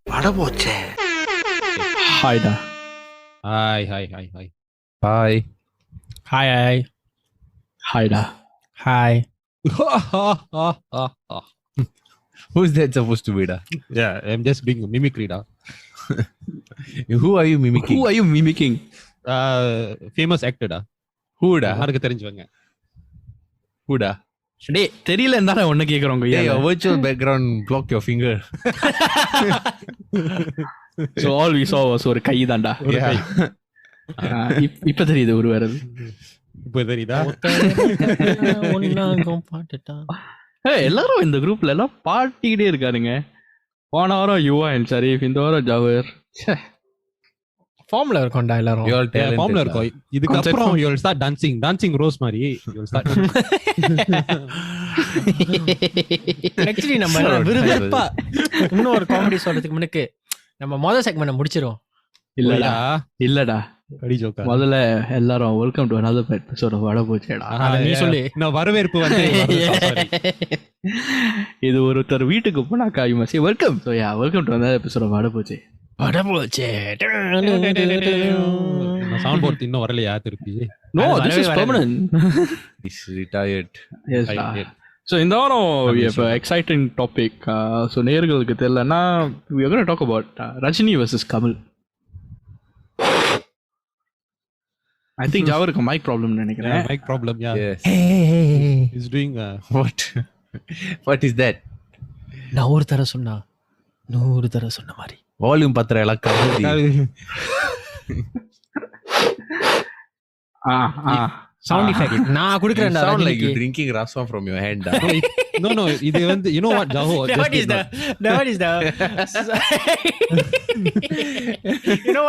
பட போச்சே. ஹாய்டா. Hi hi hi hi hi hi hi ஹாய்டா. Hi. who's that supposed to be da? Yeah, I'm just doing mimicry da. Who are you mimicking? Who are you mimicking? Famous actor da. Who da? யாருக்கு தெரிஞ்சவங்க? Who da? டேய் தெரியலன்னு தானே ஒண்ணு கேக்குறோம். Hey, your virtual background block your finger. So all we saw was ஒரு கை தான்டா. Yeah. இப்ப தெரியுது ஒரு வேறது. இப்போ தெரியுதா? எல்லாரும் இந்த குரூப்ல எல்லாம் பாட்டிக்கிட்டே இருக்காருங்க. போன வாரம் யுவா அண்ட் ஷரீஃப், இந்த வாரம் ஜவர். ஃபார்ம்ல இருக்கோம்டா எல்லாரும். You all talented. ஃபார்ம்ல இருக்கோம். இதுக்கு அப்புறம் you will start dancing rose மாதிரி you will start. ஆக்சுவலி நம்ம விறுவிறுப்பா இன்னொரு காமெடி சொல்றதுக்கு முன்னுக்கு நம்ம முதல் செக்மெண்ட் முடிச்சிரும். இல்லடா கடி ஜோக்கா. முதல்ல எல்லாரும் welcome to another episode of வட போச்சேடா. நீ சொல்லு. நான் வரவேற்பு வந்து இது ஒருத்தர் வீட்டுக்கு போனாக்கா you must say welcome. So yeah, welcome to another episode of வட போச்சே. வட போச்சே. சவுண்ட் போர்ட் இன்னும் வரலையா திருப்பி? No, this is permanent. He's retired. Yes. So இந்த வாரம் we have an exciting topic. So நேயர்களுக்கு தெரியலன்னா we are going to talk about Rajini VS Kamal. I think ஜாவருக்கு mic problem நினைக்கிறேன். Mic problem, yeah. Yes. He's doing What is that? நான் ஒரு தடவை சொன்னா 100 தடவை சொன்ன மாதிரி. வால்யூம் பத்திர இலக்கம். சவுண்ட் எஃபெக்ட் நான் குடுக்குறேன்டா. Sound like you drinking rasam from your hand. No, இது வந்து you know what Jaho What is the you know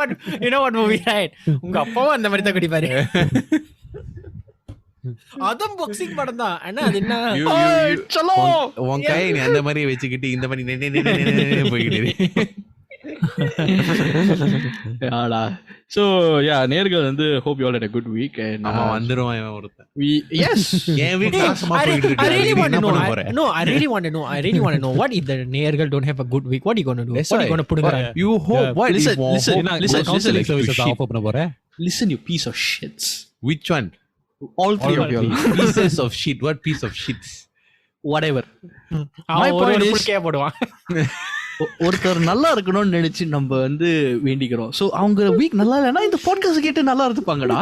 what movie right? உங்க அப்பாவும் அந்த மாதிரி தான் குடிப்பாரு. அதும் பாக்ஸிங் படம் தான். அண்ணா அது என்ன சலோ உன் கை நீ அந்த மாதிரி வச்சுக்கிட்டு இந்த மாதிரி போய்கிட்டு. யாடா. So yeah, நேயர்கள் வந்து hope you all had a good week and அவன் வந்துருவான் இவன் ஒருத்தன். yes. என் வீட்ல நாசமா போயிட்டு இருக்கு. I really want to know. No, I really want to know what if the நேயர்கள் don't have a good week? What are you going to do? That's What are you why. going to put in? You hope what Listen, if one listen, hope listen, goes counseling like to services shit? Off பண்ண போறேன். Listen, you piece of shits. Which one? All three of you. Pieces of shit. What piece of shits? Whatever. My point is is போடுவான். ஒருத்தர் நல்லா இருக்கணும்னு நினைச்சு நம்ம வந்து வேண்டிக்கிறோம். சோ அவங்க வீக் நல்லா இல்லைன்னா இந்த பாட்காஸ்ட் கேட்டு நல்லா இருந்துப்பாங்கடா.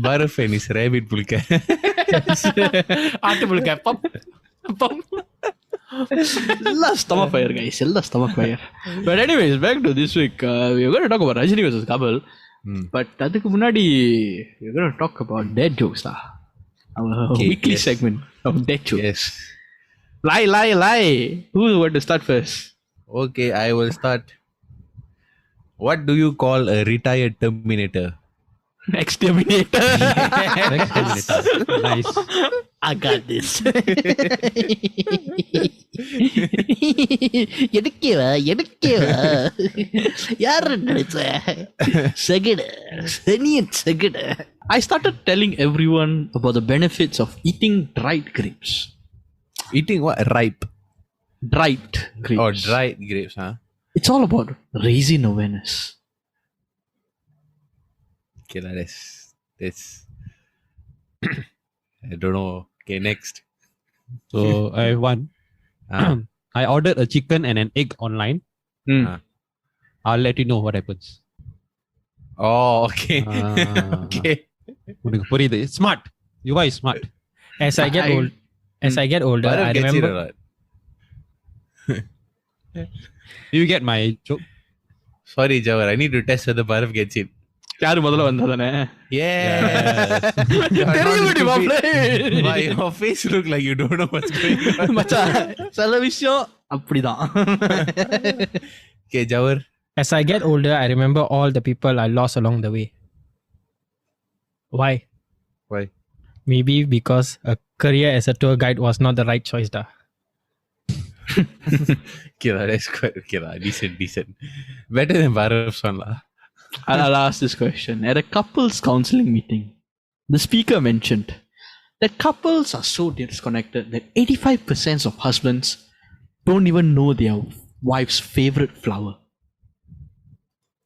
பர்ஃபன் இஸ் ரேபிட் புல்க. ஆட்டு புல்க. எல்லாம் stomach fire guys. எல்லாம் stomach fire. But anyways, back to this week. We are going to talk about Rajini VS Kamal. But அதுக்கு முன்னாடி we are going to talk about dead jokes lah. Our weekly segment of dead jokes. Yes. Lie. Who want to start first? Okay, I will start. What do you call a retired Terminator? Exterminator. Nice. I got this. எடுக்கவா யாரு நினைச்ச செகடு. I started telling everyone about the benefits of eating dried grapes. Eating what? Ripe. Dried grapes. Or dried grapes, huh? It's all about raising awareness. Okay, that's I don't know. Okay, next. So I have one. I ordered a chicken and an egg online. I'll let you know what happens. Oh, okay. Okay. உனக்கு புரியுது. Smart. You are smart. As I get older, I remember. You get my joke? Sorry, Jawar. I need to test whether Barav gets it. யாரு முதல்ல வந்தாதானே? Yeah. Why your face look like you don't know what's going on? மச்சான் சில விஷயம் அப்படிதான். Okay, Jawar. As I get older, I remember all the people I lost along the way. Why? Maybe because a career as a tour guide was not the right choice, da. Okay, that's quite okay, decent. Better than Bharav's one, lah. I'll ask this question. At a couples counseling meeting, the speaker mentioned that couples are so disconnected that 85% of husbands don't even know their wife's favorite flower.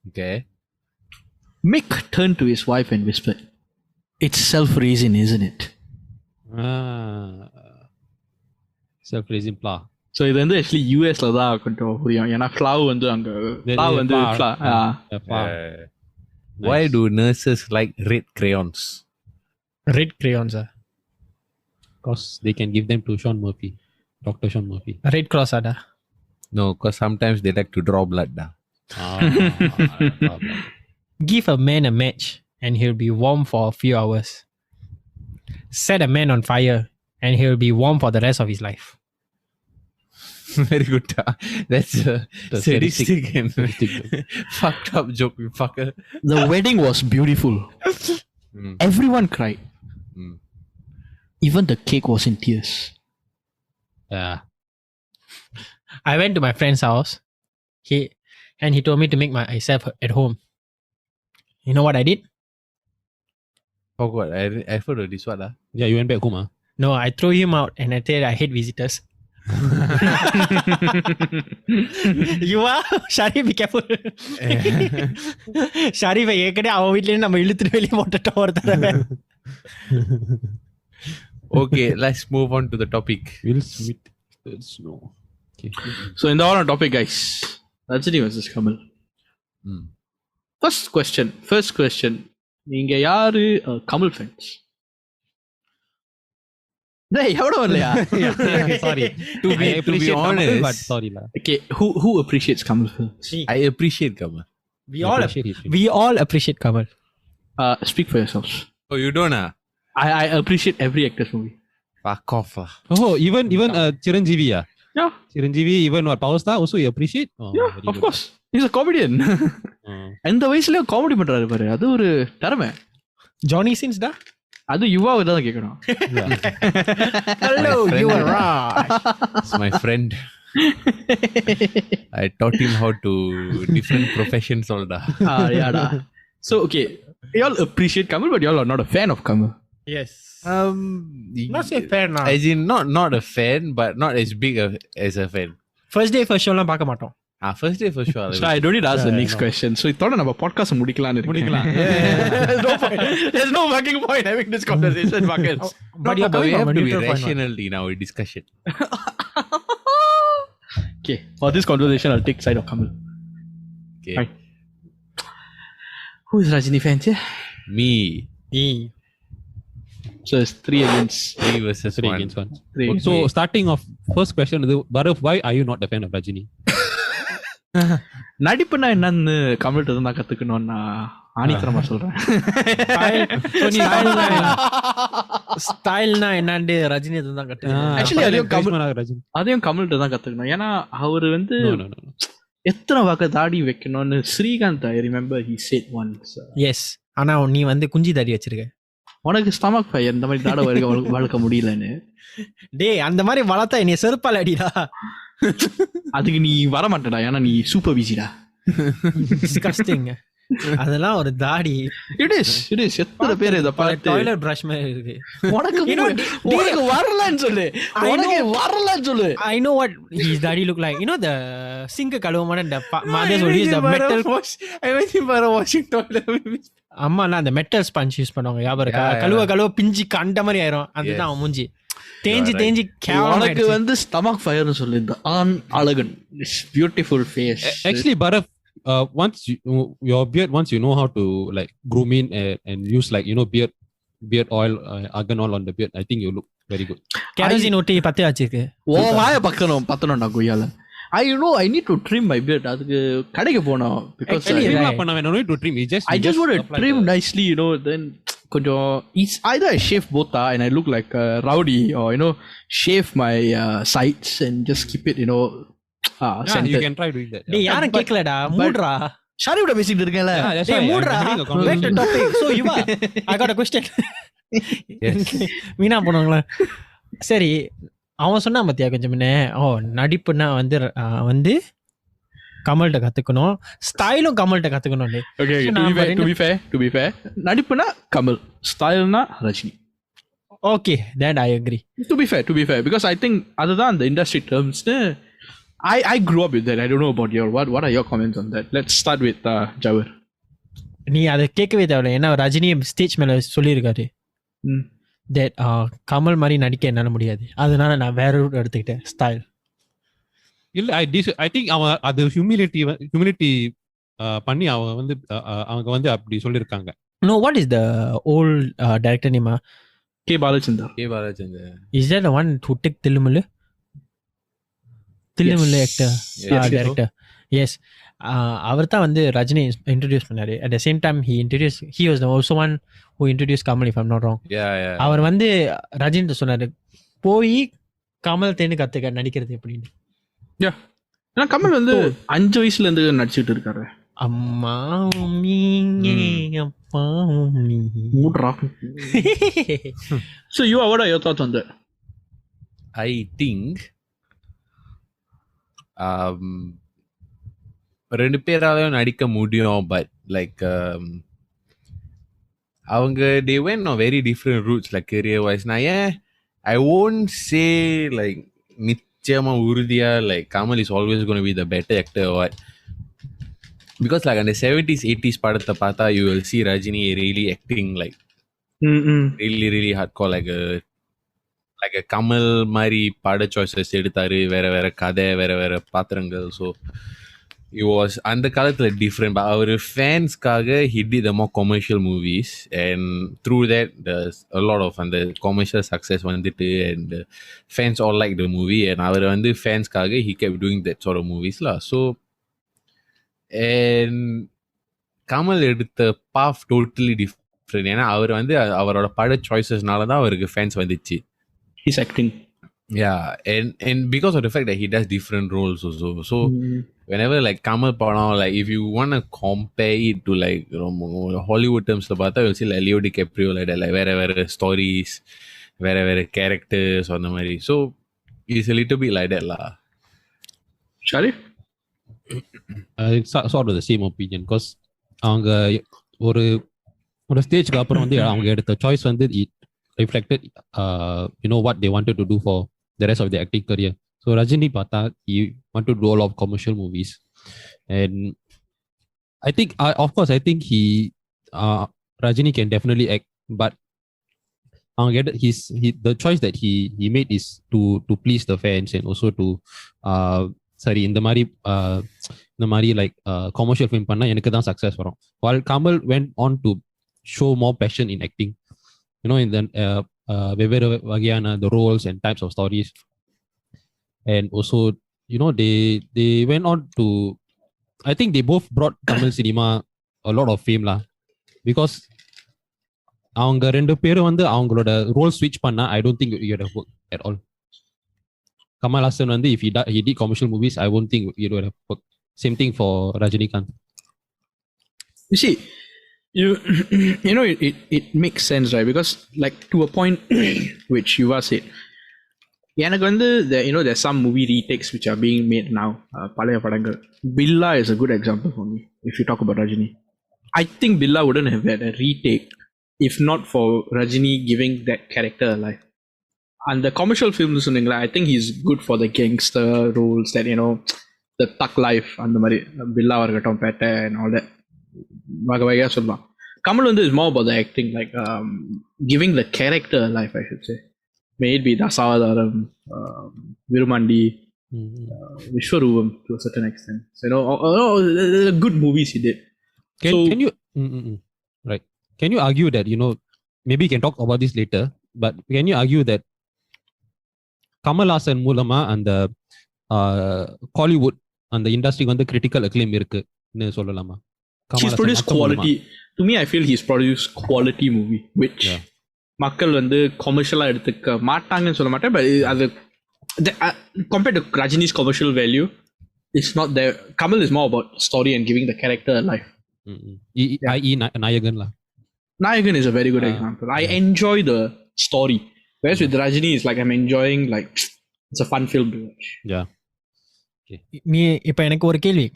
Okay. Mick turned to his wife and whispered, "It's self-raising, isn't it?" Self-raising pla. So இது வந்து actually US ல தான் கொஞ்சம் புரியும். ஏன்னா flower வந்து அங்க flower வந்து Why do nurses like red crayons? Red crayons. Because they can give them to Sean Murphy. Dr. Sean Murphy. Red cross ada. No, because sometimes they like to draw blood. Give a man a match and he'll be warm for a few hours. Set a man on fire and he'll be warm for the rest of his life. Very good. That's a sadistic and sadistic. fucked up joke, you fucker. The wedding was beautiful. Everyone cried. Even the cake was in tears. Yeah. I went to my friend's house. He told me to make myself at home. You know what I did? Oh God, I forgot this one. Yeah, you went back home. No, I threw him out and I said I hate visitors. You are Sharif, be careful. Sharif ஏற்கனவே அவன் வீட்லயே நம்ம இழுத்துட்டு வெளியே போட்டுட்டோம் ஒரு தடவை. Okay, let's move on to the topic. Will Smith snow. Okay. So in the other topic, guys, Rajini versus Kamal. First question. நீங்க யாரு கமல் fans? Hey, எவ்வளவு இல்லையா? Sorry. To be honest, Kamal, but sorry la. Okay, who appreciates Kamal films? I appreciate Kamal. We all appreciate Kamal. Speak for yourselves. Oh, you don't? I appreciate every actor's movie. Fuck off. Oh, even Chiranjeevi. Yeah. Chiranjeevi, even what Power Star also you appreciate? Oh, Yeah, of course. He's a comedian. எந்த வயசுலயும் comedy பண்றாரு பாரு, அது ஒரு திறமை. Johnny Sins da? அது யுவாவை தான் கேட்கணும். Hello, you are right. It's my friend. I taught him how to different professions all da. Yeah da. So okay, y'all appreciate Kamal, but y'all are not a fan of Kamal. Yes. Not say fan now. As in not a fan, but not as big as a fan. First day first show லாம் பார்க்க மாட்டோம். First day for sure. So I don't need to ask the next question. So இதோட நம்ம podcast முடிக்கலாம்னு இருக்கேன். There's no fucking point having this conversation, fuckers. But we have to be rational in our discussion. Okay, for this conversation I'll take side of Kamal. Okay. Right. Who is Rajini fan here? Me. So it's 3 against 3 versus 3 1. against 1. 3. So starting off, first question, Bharat, why are you not a fan of Rajini? நடிப்புனா என்னன்னு கமல்கிட்ட தான் கத்துக்கணும் நான் ஆணித்தரமா சொல்றேன். ஸ்டைல்னா என்னன்னு ரஜினி தான் கத்துக்கணும். Actually அதையும் கமல்கிட்ட தான் கத்துக்கணும். ஏன்னா அவரு வந்து எத்தனை வகை தாடி வைக்கணும்னு Srikanth I remember he said once. Yes. ஆனா நீ வந்து குஞ்சி தாடி வச்சிருக்க. உனக்கு ஸ்டமக் ஃபயர் இந்த மாதிரி தாட வளர்க்க முடியலன்னு. டேய் அந்த மாதிரி வளர்த்தா என்னைய செருப்பால் அடிடா. அதுக்கு நீ வர மாட்டடா, ஏன்னா நீ சூப்பர் பிஸிடா. டிஸ்கஸ்டிங். அதெல்லாம் ஒரு தாடி. இட் இஸ் எத்தனை பேர் இத பார்த்து டாய்லெட் பிரஷ் மாதிரி இருக்கு. உனக்கு வரலன்னு சொல்லு. I know what his daddy look like. You know the sink கழுவுமான the mothers will use the metal wash. I went in for a washing toilet. அம்மாலாம் அந்த மெட்டல் ஸ்பஞ்ச் யூஸ் பண்ணுவாங்க. ஞாபகம் இருக்கா? கழுவ பிஞ்சி கண்ட மாதிரி ஆயிரும். அதுதான் அவன் மூஞ்சி தேஞ்சி உனக்கு வந்து ஸ்டமக் ஃபயர்னு சொல்லு. இந்த ஆண் அழகன் beautiful face. Actually Bharat, once your beard, once you know how to like groom in and use like beard oil, argan oil on the beard, I think you look very good. kerosene ஒட்டி பத்தி வச்சிருக்கு. ஓ வாய பத்தணும்டா கொய்யால. I need to trim my beard. அதுக்கு கடைக்கு போனோம். Because no need to trim. I just want to trim nicely, then கொஞ்சம் it's either I shave both and I look like a rowdy, or shave my sides and just keep it centered. You can try doing that. டேய் யாரும் கேக்கலடா, மூடுடா. ஷாரியோட பேசிட்டு இருக்கேன்ல. டேய் மூடுடா. Back to topic. So I got a question. Yes. Meena போனாங்களா? சரி, அவன் சொன்னா பாத்தியா கொஞ்சம் முன்ன, நடிப்புனா வந்து கமல்கிட்ட கத்துக்கணும், ஸ்டைலும் கமல்கிட்ட கத்துக்கணும். Okay, to be fair, நடிப்புனா Kamal, ஸ்டைல்னா Rajini. Okay, then I agree. To be fair, because I think other than the industry terms, I grew up with that. I don't know about your what are your comments on that? Let's start with Jawar. நீ அதை கேட்கவே தேவையில்ல ஏன்னா Rajini stage மேல சொல்லியிருக்காரு that Kamal மாதிரி நடிக்க என்னால முடியாது அதனால நான் வேற ரூட் எடுத்துக்கிட்டேன் ஸ்டைல் இல்ல ஐ திங்க் அவன் அது ஹியூமிலிட்டி பண்ணி அவங்க வந்து அப்படி சொல்லியிருக்காங்க. No, what is the old director name? K. Balachandar. Is that the one who took Thillumulu actor? Yes. Director. Yes. அவர் தான் வந்து ரஜினி இன்ட்ரடியூஸ் பண்ணாரு. At the same time he was the also one who introduced Kamal, if I'm not wrong. அவர் வந்து ரஜினி சொன்னாரு போய் கமல் தேன்னு கத்துக்க நடிக்கிறது எப்படின்னு. ஏன்னா கமல் வந்து 5 வயசுல இருந்து நடிச்சிட்டு இருக்காரு. அம்மா அப்பா So what are your thoughts on that? I think ரெண்டு பேராலையும் நடிக்க முடியும் பட் லைக் அவங்க they went on very different routes like career wise. நான் I won't say like நிச்சயமா உறுதியா like Kamal is always going to be the better actor or what, because like on the 70s 80s படத்தை பார்த்தா you will see Rajini really acting like really hardcore like a Kamal மாதிரி பட choices எடுத்தாரு, வேற கதை வேற பாத்திரங்கள். So it was அந்த காலத்துல different, but our fansக்காக he did the more commercial movies and through that there's a lot of அந்த commercial success வந்துட்டு and fans all like the movie and அவர் வந்து fansக்காக he kept doing that sort of movies lah. So and Kamal எடுத்த path totally different. ஏன்னா அவர் வந்து அவரோட பட choicesனால தான் அவருக்கு fans வந்துச்சு. He's acting. Yeah, and because of the fact that he does different roles also. So whenever like Kamal padam, like if you want to compare it to like Hollywood terms la paatha you'll see like Leo DiCaprio like that, like vera stories, vera characters on the mari. So it's a little bit like that lah. Sharif? It's sort of the same opinion because அவங்க ஒரு ஸ்டேஜ்க்கு அப்புறம் வந்து அவங்க எடுத்த choice வந்து it reflected what they wanted to do for the rest of their acting career. So Rajini Pata, he wanted to do a lot of commercial movies, and I think Rajini can definitely act, but the choice that he made is to please the fans and also to in the mari like commercial film panna எனக்கு தான் success வரும். While Kamal went on to show more passion in acting, in the வெவ்வேறு வகையான the roles and types of stories, and also they went on to, I think they both brought Tamil cinema a lot of fame lah, because அவங்க ரெண்டு பேரும் வந்து அவங்களோட role ஸ்விட்ச் பண்ணா I don't think it would have worked at all. Kamal Haasan வந்து if he did commercial movies, I won't think it would have worked. Same thing for Rajinikanth. You see, it makes sense, right? Because like to a point which you are said, எனக்கு வந்து there's some movie retakes which are being made now. பழைய படங்கள். Billa is a good example for me if you talk about Rajini. I think Billa wouldn't have had a retake if not for Rajini giving that character a life. And the commercial films சொன்னீங்களா, I think he's good for the gangster roles that the thug life அந்த மாதிரி பில்லா இருக்கட்டும் பேட்டை and all that வகையாக சொல்லலாம். Kamal வந்து is more about the acting, like giving the character a life, I should say. Maybe Dasavadaram, Virumandi, Vishwarupam to a certain extent. So, good movies he did. Can you right? Can you argue that maybe you can talk about this later, but can you argue that Kamal Haasan மூலமா அந்த Hollywood அந்த இண்டஸ்ட்ரிக்கு வந்து critical acclaim இருக்குன்னு சொல்லலாமா? He's produced quality. To me, I feel he's produced quality movie, which மக்கள் வந்து commercial எடுத்துக்க மாட்டாங்கன்னு சொல்ல மாட்டேன், but அது compared to Rajini's commercial value, it's not there. Kamal is more about story and giving the character a life. I.e. Nayagan lah. Nayagan is a very good example. I enjoy the story, whereas with Rajini, it's like I'm enjoying, like it's a fun film to watch. Yeah. நீ இப்போ எனக்கு ஒரு கேள்வி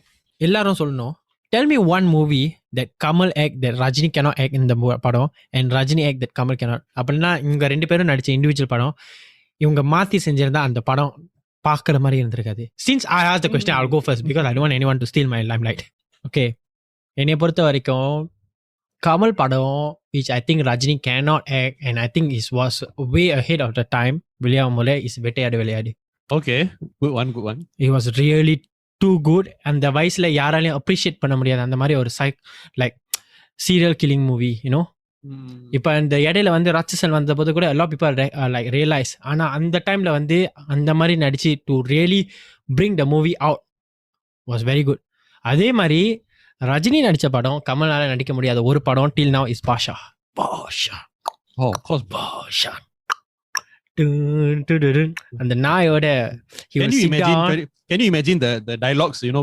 எல்லாரும் சொல்லணும். Tell me one movie that Kamal act that Rajini cannot act in the படம் and Rajini act that Kamal cannot. அப்படின்னா இவங்க ரெண்டு பேரும் நடிச்ச இண்டிவிஜுவல் படம் இவங்க மாத்தி செஞ்சிருந்தா அந்த படம் பார்க்குற மாதிரி இருந்திருக்காது. Since I asked the question, I'll go first because I don't want anyone to steal my limelight. Okay. என்னைய பொறுத்த வரைக்கும் Kamal படம் which I think Rajini cannot act and I think it was way ahead of the time. William Mole is வேட்டையாடு விளையாடு. Okay, good one. It was really too good. அந்த வயசுல யாராலையும் appreciate பண்ண முடியாது அந்த மாதிரி ஒரு like serial killing movie, you know. இப்போ இந்த இடையில வந்து ராட்சசன் வந்த போது கூட எல்லா பீப்புள் like realize ஆனா அந்த டைம்ல வந்து அந்த மாதிரி நடிச்சு to really bring the movie out was very good. அதே மாதிரி ரஜினி நடிச்ச படம் கமல்னால நடிக்க முடியாத ஒரு படம் till now is Basha. Oh, of course. பாஷா அந்த நாயோட Can you imagine the dialogues, you know,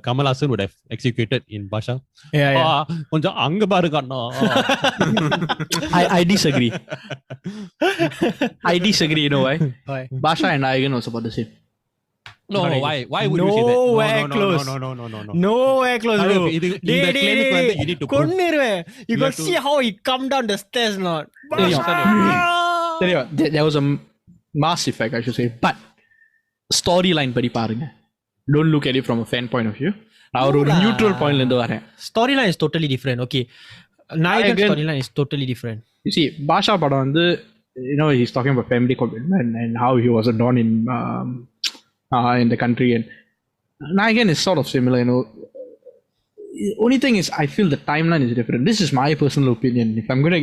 Kamal Hassan would have executed in Basha? Yeah. கொஞ்சம் அங்க பாரு கண்ணா. I disagree. You know why? Basha and Nayagan was about the same. No, why would you say that? Nowhere close. No. Nowhere close, bro. இந்த clinic வந்து you need to prove. கொன்னிருவேன். You can see how he come down the stairs not. There was a mass effect, I should say, but storyline படி பாருங்க. Don't look at it from a fan point of view. நான் ஒரு neutral point ல இருந்து வரேன். Storyline is totally different. Okay. Nayagan storyline is totally different. You see, Basha படம் வந்து, you know, he's talking about family commitment and how he was a don in the country, and Nayagan is sort of similar, you know. Only thing is, I feel the timeline is different. This is my personal opinion. If I'm going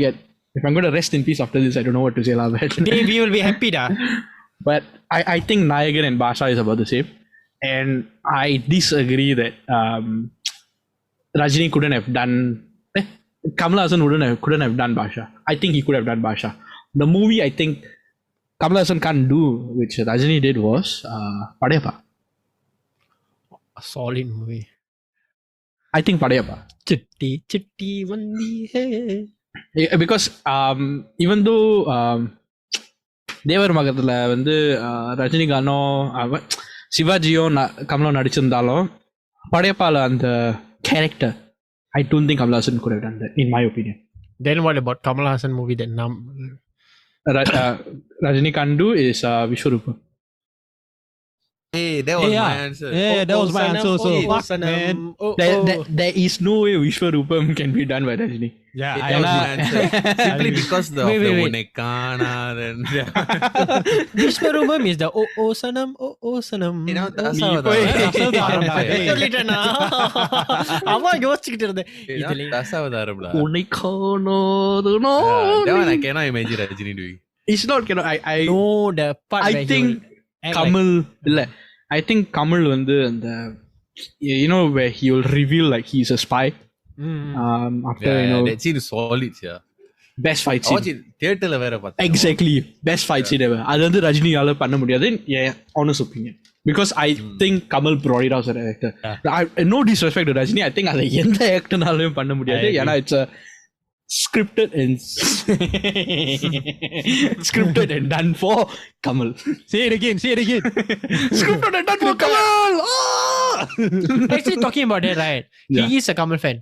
to rest in peace after this, I don't know what to say. We will be happy da. But I think Nayagan and Basha is about the same. And I disagree that Rajini couldn't have done... Kamal Hassan couldn't have done Basha. I think he could have done Basha. The movie I think Kamal Hassan can't do, which Rajini did, was Padayappa. A solid movie. I think Padayappa. Chitti vandi hai. Because even though தேவர் மகத்துல வந்து ரஜினிகானோ சிவாஜியோ கமலோ நடிச்சிருந்தாலும் படையப்பால அந்த character I don't think Kamal Hassan could have done that, in my opinion. Then what about Kamal Hassan movie that Rajini can't do is Vishwaroopa. Hey, that was my answer. Yeah, that was my answer. So, man. There is no way Vishwaroopam can be done by Rajini. Yeah, That was my answer. Simply because of the Unekana and... Vishwaroopam is the oh sanam. You know, அவன் யோசிச்சுக்கிட்டு இருந்தேன் Dasavadaram. Unikano. That one I cannot imagine Rajini doing. It's not cannot. I know the part I think Kamal இல்ல I think Kamal வந்து அந்த you know where he will reveal like he's a spy after you know that scene is solid, yeah. best fight scene. Theater la vera paatha. Exactly, best fight scene ever. அது வந்து ரஜினியால பண்ண முடியாது, honest opinion, because I think Kamal brought it out as an actor. No disrespect to Rajini, I think அதை எந்த ஆக்டர்னாலயும் பண்ண முடியாது, ஏன்னா it's a scripted and done for Kamal. Say it again. Scripted and done for Kamal. Actually talking about it, right? He is a Kamal fan.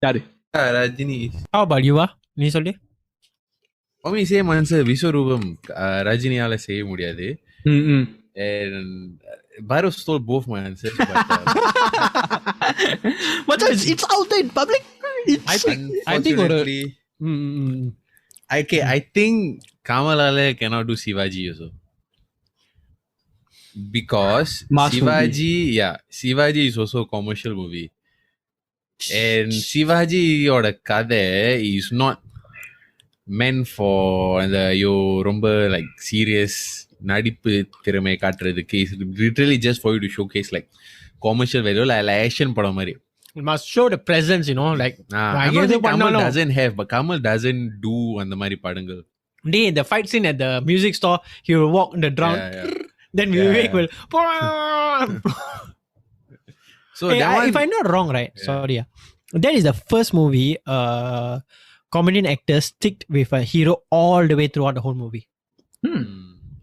யாரு? Rajini. How about you? நீ சொல்லு. For me same answer. Vishwaroopam Rajiniயால செய்ய முடியாது. And Bhairav stole both my answers. But it's out there in public. I think I think Kamalala cannot do Shivaji also. Because Shivaji is also a commercial movie. And Shivaji oda kadha is not meant for the romba like serious நடிப்பு திறமை காட்டுறதுக்கு. It's literally just for you to showcase like commercial value, like action படம் மாதிரி. You must show the presence, you know, like Kamal doesn't have, but Kamal doesn't do அந்த மாதிரி படங்கள். The fight scene at the music store, he will walk on the ground. Then Vivek will so that one, if I'm not wrong, right? Sorry, that is the first movie comedian actors stick with a hero all the way throughout the whole movie.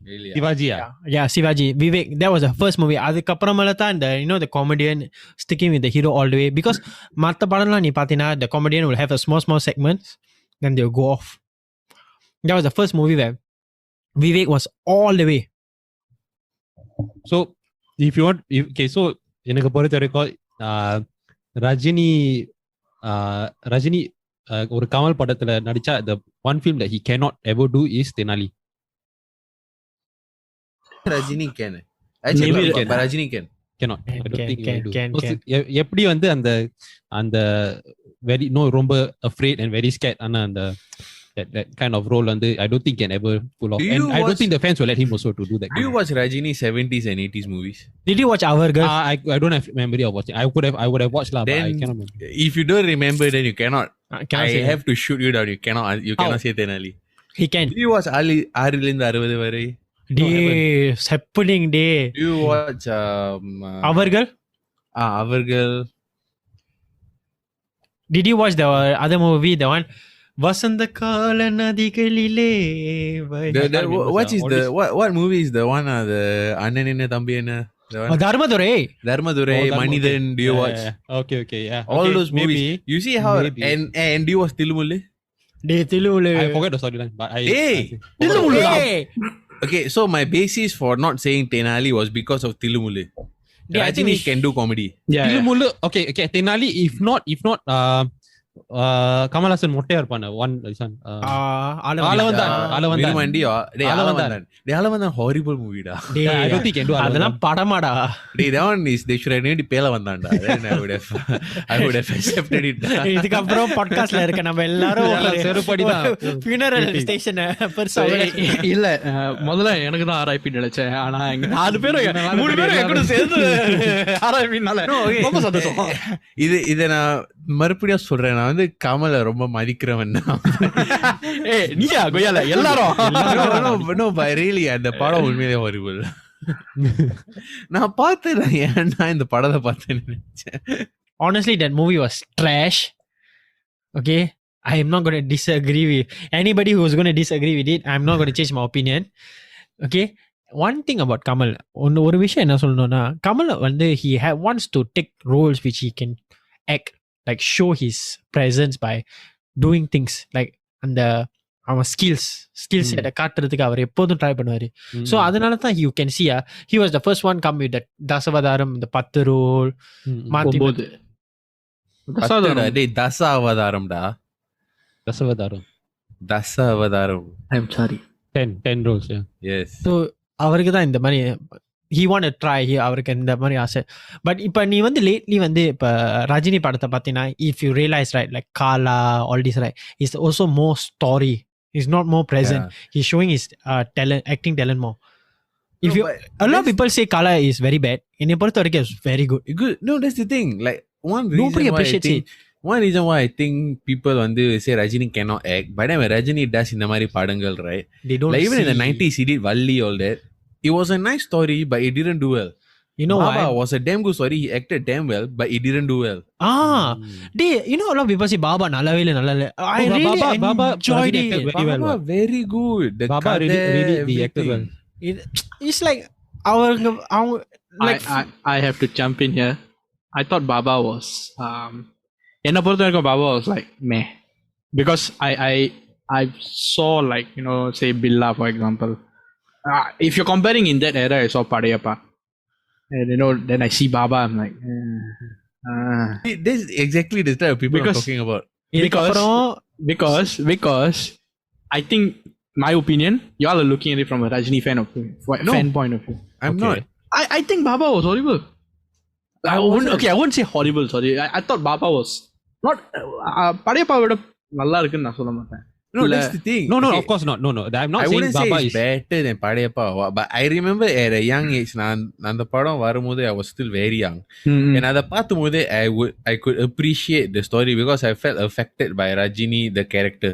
Really? Shivaji. Yeah, Shivaji, Vivek. That was the first movie. அதுக்கப்புறமேல தான் the the comedian sticking with the hero all the way because மத்த படம்லாம் நீ பார்த்தீனா the comedian will have a small segments then they'll go off. That was the first movie where Vivek was all the way. So if you want, okay, so எனக்கு பொறுத்த வரைக்கும் ரஜினி ஒரு கமல் படத்துல நடிச்சா the one film that he cannot ever do is Tenali. Rajini can. Actually, Maybe but Rajini can. Cannot. I don't think he will do. Can. எப்படி வந்து அந்த very ரொம்ப afraid and very scared ஆனா அந்த that kind of role வந்து I don't think can ever pull off. And I don't think the fans will let him also to do that. Do you watch Rajini 70s and 80s movies? Did you watch Our Girl? I don't have memory of watching. I would have watched lah, but I cannot remember. If you don't remember, then you cannot. Cannot I say have to shoot you down. You cannot say Tenali. He can. Do you watch ஆறிலிருந்து 60 வரை? Day, happening day. Do you watch Our Girl? Our Girl? Did you watch the other movie, the one வசந்த கால நதிகளிலே what movie is the one the அண்ணன் என்ன தம்பி என்ன தர்மதுரை மனிதன்? Do you watch? Okay, yeah. All okay, those movies. maybe, you see how maybe. and do you watch Tilumullu? I forgot the storyline, but Tilumullu. Okay, so my basis for not saying Tenali was because of Tilumullu. I think Rajini can do comedy. Yeah. Tilumullu, okay, Tenali, if not Kamal Haasan மொட்டையா இருப்பான one Aalavandhan horrible movie டா. I don't think can do அதெல்லாம் படமாடா. That one is they should have named பேல வந்தான்டா. Then I would have accepted it. இதுக்கு அப்புறம் பாட்காஸ்ட்ல இருக்க நம்ம எல்லாரும் செருப்படி தான் funeral station பெருசா இல்ல முதல்ல எனக்கு தான் RIP நினைச்சேன். ஆனா இங்க 4 பேரும் 3 பேரும் என் கூட சேர்ந்து RIPனால ரொம்ப சந்தோஷம். இத நான் மறுபடியும் சொல்றேன். நான் வந்து கமலை ரொம்ப மதிக்கிறவன். நீயா கொய்யால எல்லாரும் really அந்த படம் உண்மையிலே horrible. நான் பார்த்தேன் ஏன்னா இந்த படத்தை பார்த்தேன்னு நினைச்சேன். Honestly, that movie was trash. Okay, I am not going to disagree with anybody who is going to disagree with it. I am not going to change my opinion. Okay, one thing about Kamal, ஒரு விஷயம் என்ன சொல்லணும்னா, Kamal வந்து he wants to take roles which he can act, like show his presence by doing things like அந்த அவன் skills செட்டை காட்டுறதுக்கு அவர் எப்போதும் ட்ரை பண்ணுவாரு. ஸோ அதனால தான் you can see he was the first one come with that Dasavatharam, இந்த 10 role மாத்தி தசாவதாரம்டா. Dasavatharam I am sorry 10 roles. yes. So அவருக்கு தான் இந்த மாதிரி he want to try, அவருக்கு இந்த மாதிரி ஆசை. பட் இப்போ நீ வந்து லேட்லி வந்து இப்போ ரஜினி படத்தை பார்த்தீங்கன்னா, if you realize right, like Kala, all this right, is also more story. He's not more present. Yeah. He's showing his talent, acting talent more. If a lot of people say Kala is very bad, என்னை பொறுத்த வரைக்கும் it's very good. No, that's the thing. Like one reason why I think people வந்து say Rajini cannot act, but then when Rajini does இந்த மாதிரி படங்கள், right, they don't like even see. in the 90s he did Valli, all that. It was a nice story, but it didn't do well. You know Baba why? was a damn good story. He acted damn well, but he didn't do well. You know a lot of people say Baba nalla இல்லை. I really enjoyed it. Baba very good. The Baba really acted well. It's like our like I have to jump in here. I thought Baba was என்ன பொறுத்த வரைக்கும் Baba was like meh, because I saw, like, you know, say Billa for example. If you're comparing in that era, I saw Padayappa, and you know, then I see Baba, I'm like this is exactly the type of people I'm talking about. Because I think, my opinion, y'all are looking at it from a Rajini fan point of view. I'm not. I think Baba was horrible. I wouldn't say horrible, sorry. I thought Baba was not Padayappa விட நல்லா இருக்குன்னு நான் சொல்ல மாட்டேன். No, that's the thing. No, of course not. No. I'm not saying Baba is better than Padayappa. But I remember at a young age, அந்த படம் வரும்போது I was still very young. And அதை பார்க்கும்போது I could appreciate the story because I felt affected by Rajini, the character.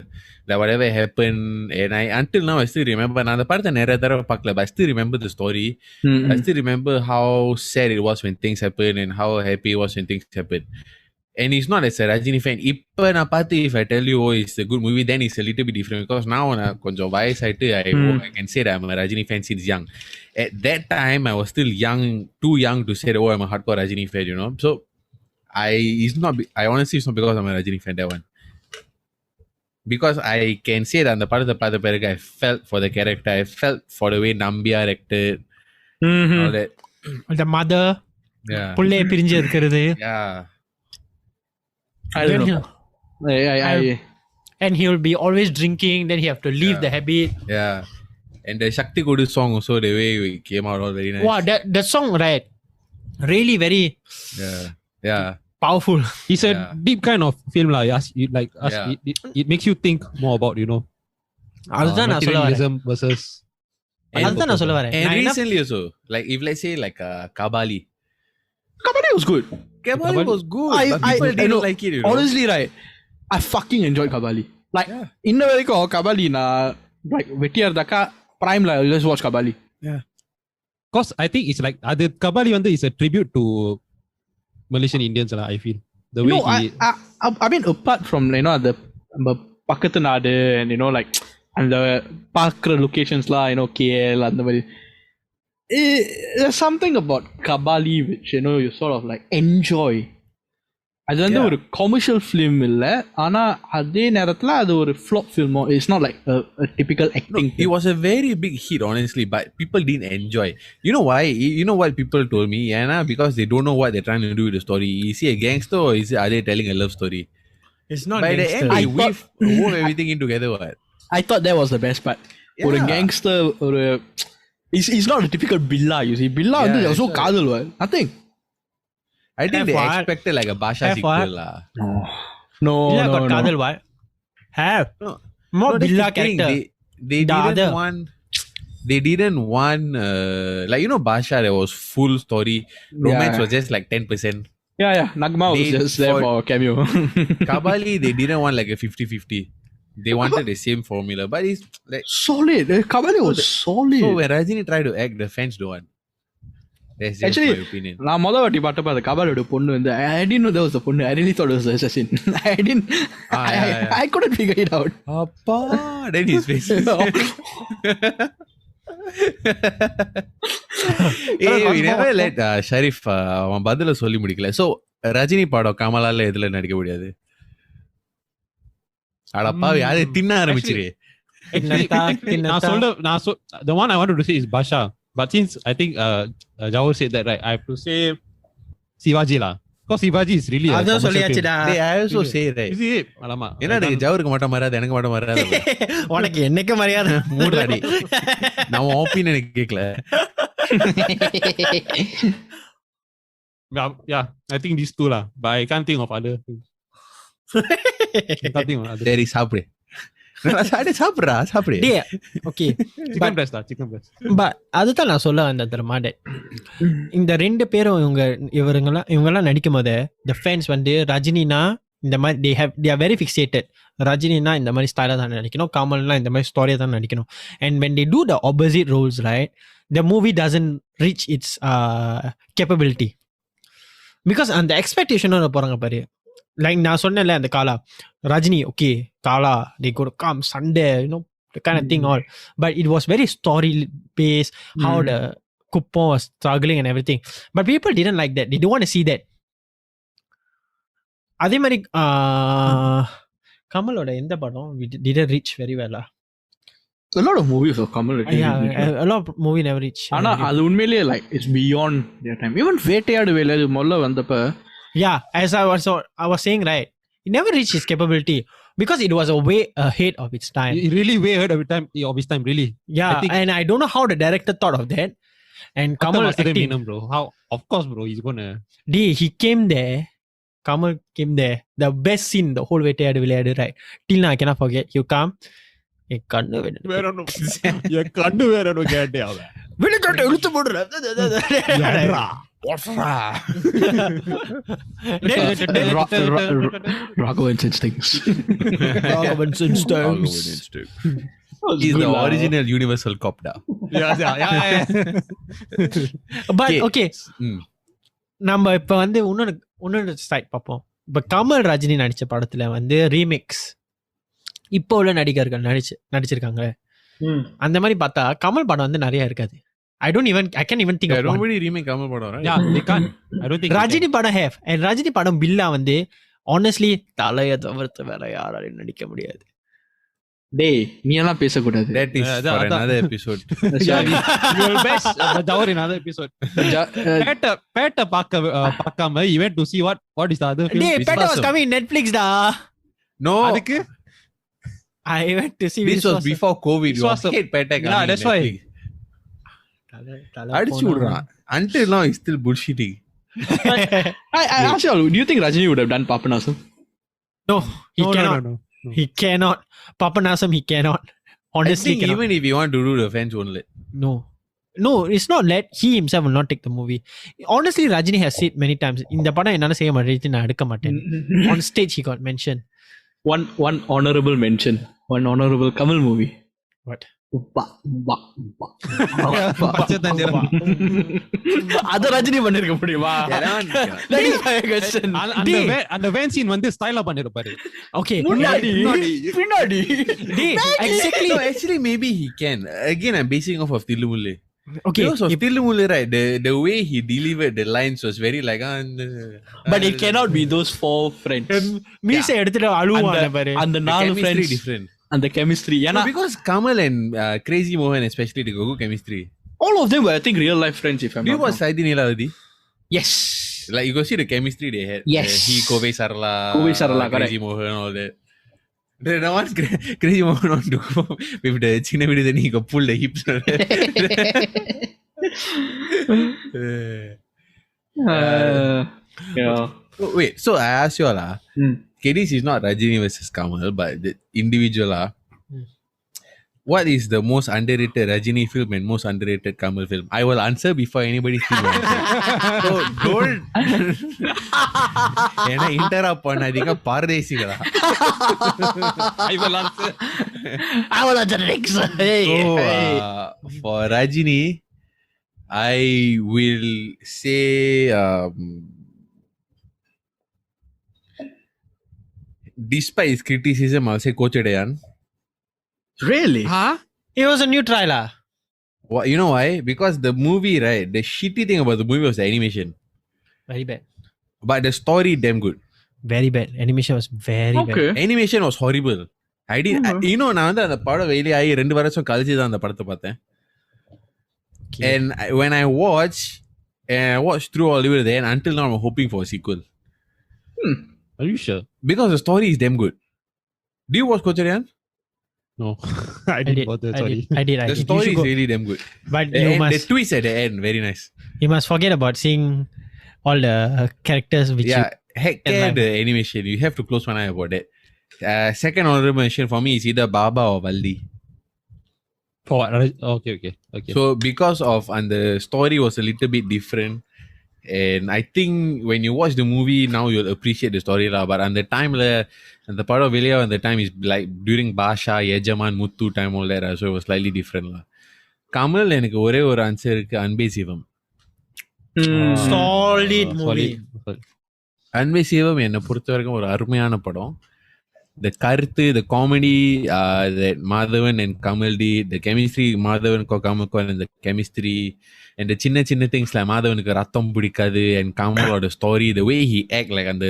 Like whatever happened, and until now I still remember. நான் அந்த படத்தை நிறைய தடவை பார்க்கல, but I still remember the story. I still remember how sad it was when things happened and how happy it was when things happened. And he's not as a Rajini fan. இப்ப நான் பார்த்து if I tell you oh it's a good movie then it's a little bit different because now நான் கொஞ்சம் வயசாயிட்டு I can say that I'm a Rajini fan since young. At that time I was still young, too young to say that, oh I'm a hardcore Rajini fan, you know. So I honestly it's not because I'm a Rajini fan that one. Because I can say that அந்த படத்தை பார்த்த பிறகு I felt for the character, I felt for the way Nambiar acted, all that. The mother புள்ளைய பிரிஞ்சு இருக்கிறது. I don't know. And he will be always drinking, then he have to leave the habit. Yeah. And the Shakti Kodu song also, the way it came out all very nice. Wow, that song, right? Really very powerful. It's a deep kind of film lah. It makes you think more about, you know, அதுதான் நான் சொல்ல வரேன். materialism versus. அதுதான் நான் சொல்ல வரேன். And recently also, like if let's say like Kabali was good. Kabali was good. But people didn't like it, you know. Honestly, right, I fucking enjoyed Kabali. Like, இன்ன வரைக்கும் Kabali நான் like வெட்டியா இருந்தாக்கா prime la let's watch Kabali. Yeah. Cause I think it's like the Kabali வந்து is a tribute to Malaysian Indians lah. I feel the way I mean apart from, you know, the பக்கத்து நாடு and, you know, like அந்த பார்க்குற locations la, you know, KL அந்த மாதிரி, there's something about Kabali which, you know, you sort of like enjoy. அது வந்து ஒரு commercial film இல்ல, ஆனா அதே நேரத்துல அது ஒரு flop film. It's not like a typical acting film. It was a very big hit honestly, but people didn't enjoy. You know why? You know what people told me? Yeah, because they don't know what they're trying to do with the story. Is he a gangster or are they telling a love story? It's not By gangster. the end they wove everything in together. What? I thought that was the best part. ஒரு gangster, ஒரு it's not a typical Billa, you see. Billa வந்து so காதல் what? Nothing. I think they expected like a Basha sequel lah. No. காதல் what? Have more Billa character. They didn't want like, you know, Basha there was full story. Romance was just like 10%. Yeah. Nagma was just there for cameo. Kabali they didn't want like a 50-50. They wanted the same formula, but it's like solid. Kabali was solid. So when Rajini tried to act, the fans don't want. That's just actually my opinion. நான் முதல் வாட்டி பார்த்தப்ப அந்த கபாலியோட பொண்ணு வந்து I didn't know that was the பொண்ணு. I really thought it was the assassin. I couldn't figure it out. Appa, then his face. We never let Sharif அவன் பதில சொல்லி முடிக்கல. So ரஜினி படம் கமலால எதுல நடிக்க முடியாது? அடப்பா யாரு தின்ன ஆரம்பிச்சிரு. The one I wanted to say is Basha. But since I think Jawar said that, right, I have to say Sivaji lah. Because Sivaji is really a commercial film. I also say right. Is it? Alama. என்ன ஜவருக்கு மட்டும் மரியாதை எனக்கு மட்டும் மரியாதை. உனக்கு என்னைக்கு மரியாதை? மூடாடி. நான் ஒப்பீனியன் எனக்கு கேட்கல. Yeah, I think these two lah. But I can't think of other things. சரி சாப்பிடு. சாப்பிடு. ஓகே. Chicken breast. But அதுதான் நான் சொல்ல வந்தேன் தெரியுமா. இந்த ரெண்டு பேரும் இவங்கெல்லாம் நடிக்கும் போது the fans வந்து ரஜினினா இந்த மாதிரி they are very fixated. ரஜினினா இந்த மாதிரி ஸ்டைலா தான் நடிக்கணும், கமல்னா இந்த மாதிரி ஸ்டோரியா தான் நடிக்கணும். And when they do the opposite roles, right, the movie doesn't reach its capability. Because அந்த எக்ஸ்பெக்டேஷனோட போறாங்க பாரு. Like நான் சொன்னேன்ல அந்த காலா Rajini, okay, Kala, they go to come Sunday, you know, the kind of thing all. But it was very story based, how the Kuppam was struggling and everything. But people didn't like that. They don't want to see that. அதே மாதிரி கமலோட எந்த படம் didn't reach very well. A lot of movies of Kamal. A lot of movie never reach. ஆனா அது உண்மையிலேயே like it's beyond their time. Even வேட்டையாடு வேலை முதல்ல வந்தப்ப, yeah, as I was saying, right, it never reached its capability because it was a way ahead of its time. It really way ahead of its time, really. Yeah, and I don't know how the director thought of that. And Kamal acting, bro. How? Of course, bro. He's gonna. He came there. Kamal came there. The best scene, the whole வேட்டையாடு விளையாடு, right? Till now I cannot forget. You come. என் கண்ணு வேறணும். என் கண்ணு வேறணும் கேட்டே அவ. விழுக்காட்ட இழுத்து போடுற. Raghavan's instincts. Raghavan's instincts. He's the original universal cop now. Yeah. But okay. நம்ம இப்ப வந்து இன்னொரு சைட் பார்ப்போம். இப்போ கமல் ரஜினி நடித்த படத்தில் வந்து ரீமேக்ஸ் இப்போ உள்ள நடிகர்கள் நடிச்சிருக்காங்க. அந்த மாதிரி பார்த்தா கமல் படம் வந்து நிறைய இருக்காது. I can't even think of one. Nobody remake Kamal padam, right? Yeah, they can't. I don't think Rajini படம் have and ரஜினி படம் பில்லா வந்து honestly தலைய தவிர்த்து வேற யாராலையும் நடிக்க முடியாது. டேய் நீ எல்லாம் பேசக்கூடாது. That is for another episode. your best Jawar in another episode. Peta பார்க்காம you went to see what is the other film? Hey, Peta was coming in Netflix da. No. அதுக்கு I went to see this was before COVID. You hate Peta coming. Yeah, that's why. அடிச்சு விடுறான். Until now he's still bullshitting. I ask you all, do you think Rajini would have done Papanasam? No, he cannot. No. He cannot. Papanasam he cannot. Honestly, I think even if you want to do the fans only. No, it's not let he himself will not take the movie. Honestly, Rajini has said many times in the padam enna seiya maadridi na edukka maten. On stage he got mentioned. One honorable mention. One honorable Kamal movie. What? அத ரஜினி பண்ணிருக்க முடியுமா? அந்த van scene வந்து ஸ்டைலா பண்ணிருப்பாரு. Okay, பின்னாடி Exactly. No, actually maybe he can. Again, I'm basing off of Tillumulle. Okay, because of Tillumulle, right? The way he delivered the lines was very like but it cannot be those four friends. மீசை எடுத்துட்டு அழுவானே பாரு. அந்த நாலு friends different. And the chemistry. No, because Kamal and Crazy Mohan especially, they go good chemistry. All of them were, I think, real life friends, if I'm Do you not watch wrong. Saidi Nilavadi? Yes. Like you go see the chemistry they had. Yes. He, Kovai Sarla, correct. Crazy Mohan, all that. The one Crazy Mohan on to go with the China video, then he go pull the hips. Yeah. Oh, wait, so I ask you all, okay, this is not Rajini versus Kamal, but the individual, what is the most underrated Rajini film and most underrated Kamal film? I will answer before anybody still answer. So don't ஏன்னா interrupt பண்ணாதீங்க பாரதேசிகளா. I will answer. I will answer next. Hey. So for Rajini, I will say despite his criticism, I'll say Kochadayan. Really? Huh? It was a new trailer. You know why? Because the movie, right? The shitty thing about the movie was the animation. Very bad. But the story, damn good. Very bad. Animation was very bad. Animation was horrible. I didn't. You know, நான் வந்து அந்த படம் வெளியே ஆகி 2 வருஷம் கழிச்சு தான் அந்த படத்தை பார்த்தேன். And when I watched through all the way there, and until now I'm hoping for a sequel. Are you sure? Because the story is damn good. Do you watch Kochadayan? No. I didn't bother, sorry. I did. The story is really damn good. But the twist at the end, very nice. You must forget about seeing all the characters which heck care the animation. You have to close one eye about that. Second honorable mention for me is either Baba or Valdi. For what? Okay. So because of and the story was a little bit different, and I think when you watch the movie now you'll appreciate the story lah. But on the time and the part of Velia and the time is like during Basha, Yejaman, Muthu time all that, so it was slightly different lah. Kamal எனக்கு ஒரே ஒரு answer இருக்கு, அன்பே சிவம். Solid movie. அன்பே சிவம் என்னை பொறுத்த வரைக்கும் ஒரு அருமையான படம். The கருத்து, the comedy that Madhavan and Kamal did, the chemistry Madhavan Kamal and the chemistry and the சின்ன things like Madhavanக்கு ரத்தம் பிடிக்காது and Kamal or the story, the way he act like and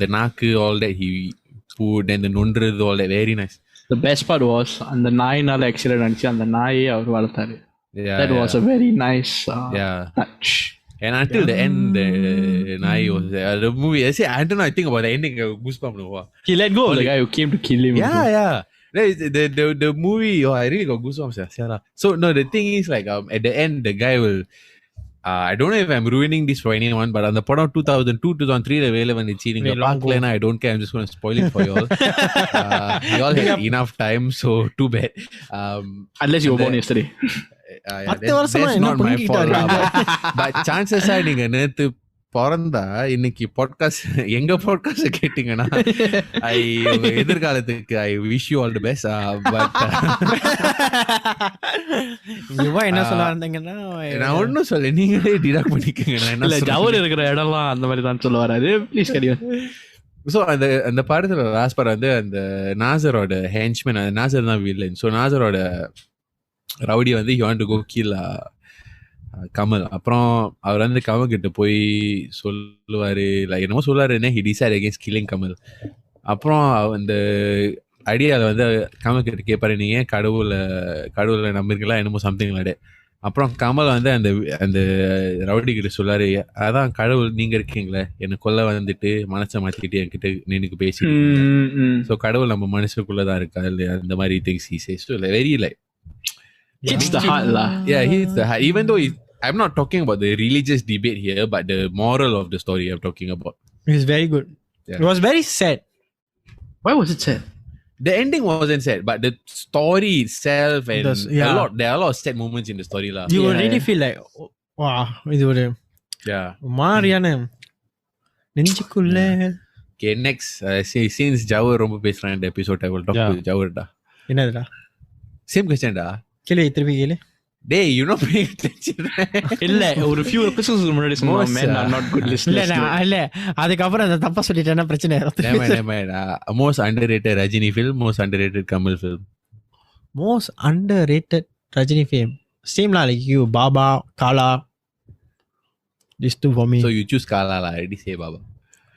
the நாக்கு all that he put and the நொன்றது all that, very nice. The best part was அந்த நாயினால accident ஆச்சு, அந்த நாயை அவர் வளர்த்தாரு. That was a very nice touch. And until the end, the Nai was the movie. I say, I don't know. I think about the ending. Goosebumps. He let go of the guy who came to kill him. Yeah. The movie. Oh, I really got goosebumps. Yeah. So no, the thing is like at the end, the guy will. I don't know if I'm ruining this for anyone, but on the part of 2002, 2003, the relevant it's in the park lane. I don't care. I'm just going to spoil it for you all. You all had enough time, so too bad. Unless you were born yesterday. That's not my fault. But chances are நீங்க நேத்து பிறந்தா இன்னைக்கு podcast எங்க podcast கேட்டீங்கன்னா எதிர்காலத்துக்கு I wish you all the best. But என்ன சொல்ல வந்தீங்கன்னா நான் ஒன்னும் சொல்ல, நீங்களே டிடக்ட் பண்ணிக்கங்க. நான் என்ன ஜவர் இருக்கிற இடம்லாம் அந்த மாதிரி தான் சொல்ல வராது. Please carrier. So அந்த படத்துல லாஸ்ட் படம் வந்து அந்த நாசரோட ஹென்ச்மேன், நாசர் தான் வில்லன். ஸோ நாசரோட ரவுடி வந்து he want to go kill Kamal. அப்புறம் அவர் வந்து கமல் கிட்ட போய் சொல்லுவாரு, என்னமோ சொல்லுவாருன்னா he decide against killing Kamal. அப்புறம் அந்த ஐடியாவில் வந்து கமல் கிட்ட கேட்பாரு, நீ ஏன் கடவுளை நம்புறீங்களா என்னமோ சம்திங் லைக். அப்புறம் கமல் வந்து அந்த அந்த ரவுடி கிட்ட சொல்லாரு, அதான் கடவுள் நீங்க இருக்கீங்களே, என்னை கொல்ல வந்துட்டு மனசை மாத்திக்கிட்டு என்கிட்ட நினைக்கு பேசி. ஸோ கடவுள் நம்ம மனுஷக்குள்ளதான் இருக்கா இல்லையா, அந்த மாதிரி things he says. So very like Hits the heart lah. yeah, hits the heart. Even though I'm not talking about the religious debate here, but the moral of the story I'm talking about. It's very good. Yeah. It was very sad. Why was it sad? The ending wasn't sad, but the story itself and yeah. there are a lot of sad moments in the story lah. You will really feel like, wow, இது ஒரு Yeah. மாரியான நெஞ்சுக்குள்ள. Okay, next. Since Jawar ரொம்ப பேசுறான் இந்த episode, I will talk to Jawar da. என்னதுடா? Same question da. கேளு, திருப்பி கேளு. Hey, you not paying attention. இல்ல ஒரு few episodes முன்னாடி சொன்ன men are not good listeners. இல்ல அதுக்கப்புறம் அந்த தப்பா சொல்லிட்டேன்னா பிரச்சனை. Most underrated Rajini film, most underrated Kamal film. Most underrated Rajini film. Same lah like you, Baba, Kala. These two for me. So you choose Kala lah. I already say Baba.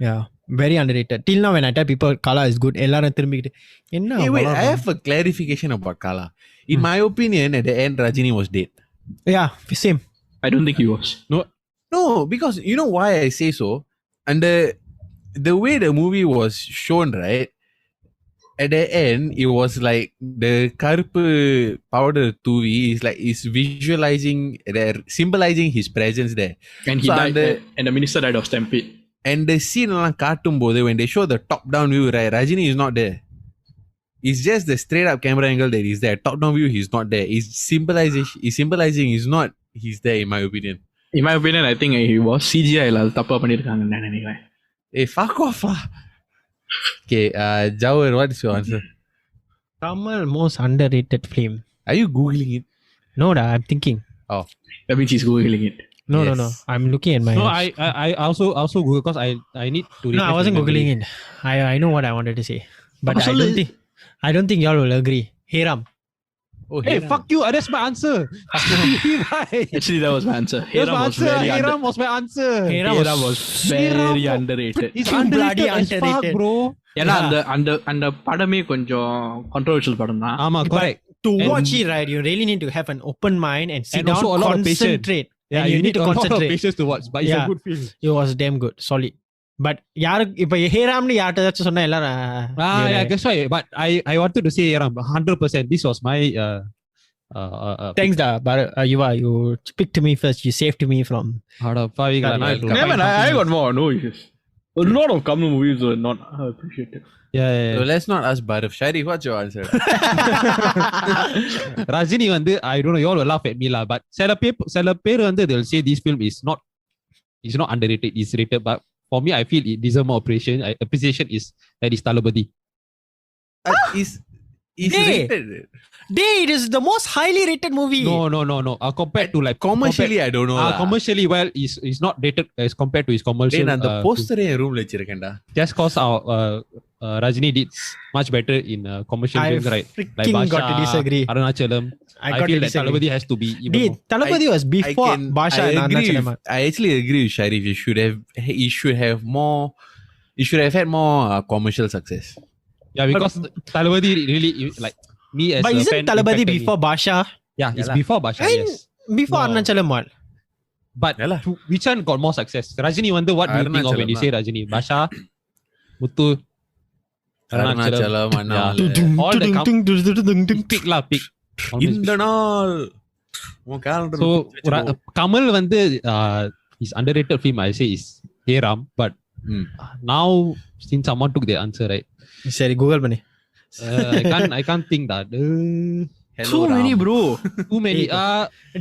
Yeah, very underrated. Till now when I tell people Kala is good, எல்லாரும் திரும்பிக்கிட்டு என்ன. Hey, wait, I have a clarification about Kala. In my opinion, at the end, Rajini was dead. Yeah, same. I don't think he was. No, because you know why I say so? And the way the movie was shown, right? At the end, it was like the karpu powder tuvi is visualizing, symbolizing his presence there. And he died, and the minister died of stampede. And the scene when they show the top down view, right? Rajini is not there. It's just the straight up camera angle that is there. Top down view, he's not there. He's symbolizing he's there, in my opinion. In my opinion, I think he was CGI la தப்பா பண்ணிருக்காங்க நான் நினைக்கிறேன். Hey, fuck off. Okay, Jawar, what is your answer? Kamal most underrated film. Are you googling it? No, I'm thinking. Oh, That means he's googling it. No, yes. no. I'm looking at my. No, I also Google because I need to. No, I wasn't googling it. I know what I wanted to say, but I don't think y'all will agree. Hey Ram. Oh, Hey, fuck you! That's my answer. Actually, that was my answer. Hey Ram was my answer. Hey Ram was very underrated. It's Too bloody underrated as fuck, underrated. bro. ஏன்னா அந்த படமே கொஞ்சம் controversial படம் தான். ஆமா, correct. To watch it right, you really need to have an open mind and sit And down, also a lot of patience. concentrate. Yeah, and you need to a lot of concentrate. patience to watch, but it's Yeah. a good film. It was damn good, solid. But யாருக்கு இப்ப ஹேராம்னு யார்ட்ட ஏதாச்சும் சொன்னா எல்லாரும் Yeah, that's why. But I wanted to say Ram 100%. This was my thanks da, but you speak to me first. You saved me from. I got more. No issues. A lot of Kamal movies were not appreciated. Yeah. So let's not ask Bharaf. Sharif, what's your answer? Rajini வந்து I don't know, you all will laugh at me lah, but சில பேர் வந்து they'll say this film is not underrated, it's rated, but for me I feel it deserves more appreciation is that is Talabadi. Is rated. It is the most highly rated movie. No. Compared to like Commercially, I don't know. Commercially, well, is not rated as compared to his commercial. நான் அந்த poster N roomல வச்சிருக்கேன்டா. Just cause Rajini did much better in commercial films, right? Like freaking got to disagree. Arunachalam. I feel that Talabadi has to be even more. Talabadi was before Basha and Arunachalam. I actually agree with Sharif. He should have had more commercial success. Yeah, because Talabadi really like me as but a fan. But isn't Talabadi before Basha? Yeah, it's before Basha, yes. Before Arunachalam one. But which one got more success? Rajini wonder what do you think of when you say Rajini? Basha, Muthu, Arunachalam, all the pick. இந்த நாள் So Kamal வந்து his underrated film I say is Hey Ram, but now since someone took the answer, right? சரி Google பண்ணி. I can't think that. Too many, bro. Too many.